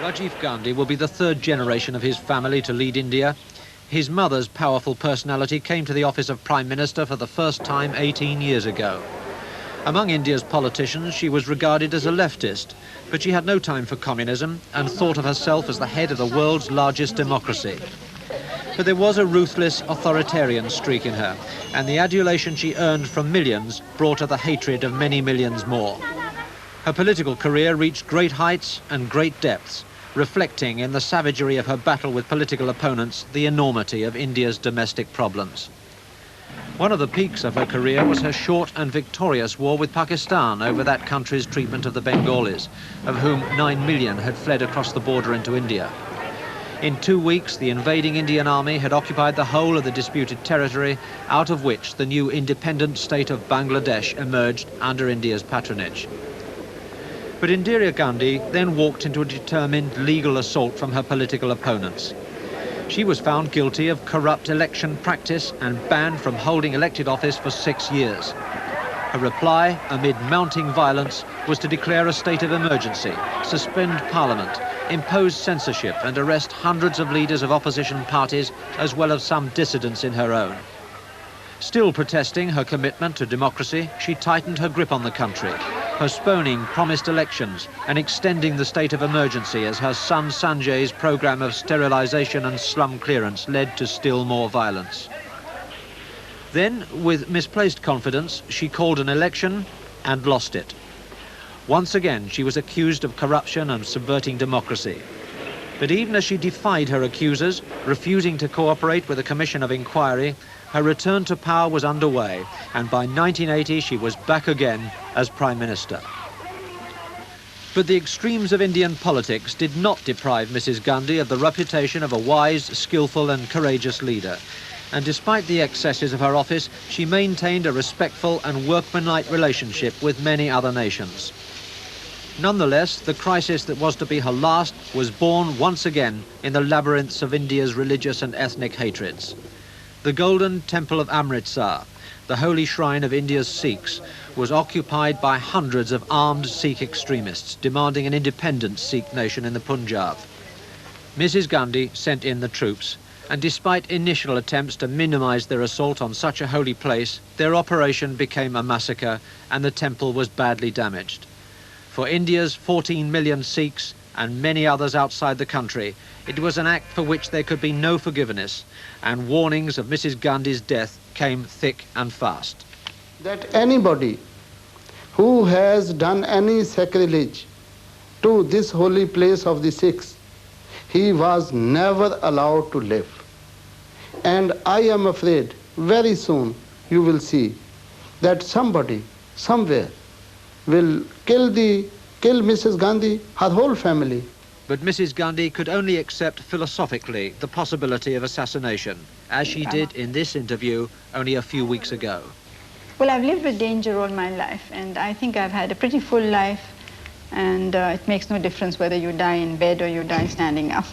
Rajiv Gandhi will be the third generation of his family to lead India. His mother's powerful personality came to the office of Prime Minister for the first time 18 years ago. Among India's politicians, she was regarded as a leftist, but she had no time for communism and thought of herself as the head of the world's largest democracy. But there was a ruthless authoritarian streak in her, and the adulation she earned from millions brought her the hatred of many millions more. Her political career reached great heights and great depths, reflecting in the savagery of her battle with political opponents the enormity of India's domestic problems. One of the peaks of her career was her short and victorious war with Pakistan over that country's treatment of the Bengalis, of whom 9 million had fled across the border into India. In 2 weeks, the invading Indian army had occupied the whole of the disputed territory, out of which the new independent state of Bangladesh emerged under India's patronage. But Indira Gandhi then walked into a determined legal assault from her political opponents. She was found guilty of corrupt election practice and banned from holding elected office for 6 years. Her reply, amid mounting violence, was to declare a state of emergency, suspend parliament, impose censorship and arrest hundreds of leaders of opposition parties, as well as some dissidents in her own. Still protesting her commitment to democracy, she tightened her grip on the country, postponing promised elections and extending the state of emergency as her son Sanjay's program of sterilization and slum clearance led to still more violence. Then, with misplaced confidence, she called an election and lost it. Once again, she was accused of corruption and subverting democracy. But even as she defied her accusers, refusing to cooperate with a commission of inquiry, her return to power was underway, and by 1980 she was back again as Prime Minister. But the extremes of Indian politics did not deprive Mrs. Gandhi of the reputation of a wise, skillful and courageous leader. And despite the excesses of her office, she maintained a respectful and workmanlike relationship with many other nations. Nonetheless, the crisis that was to be her last was born once again in the labyrinths of India's religious and ethnic hatreds. The golden temple of Amritsar, the holy shrine of India's Sikhs, was occupied by hundreds of armed Sikh extremists demanding an independent Sikh nation in the Punjab. Mrs. Gandhi sent in the troops, and despite initial attempts to minimize their assault on such a holy place, their operation became a massacre and the temple was badly damaged. For India's 14 million Sikhs and many others outside the country, it was an act for which there could be no forgiveness, and warnings of Mrs. Gandhi's death came thick and fast. That anybody who has done any sacrilege to this holy place of the Sikhs, he was never allowed to live. And I am afraid very soon you will see that somebody, somewhere, will kill Mrs. Gandhi, her whole family. But Mrs. Gandhi could only accept philosophically the possibility of assassination, as she did in this interview only a few weeks ago. Well, I've lived with danger all my life, and I think I've had a pretty full life, and it makes no difference whether you die in bed or you die standing up.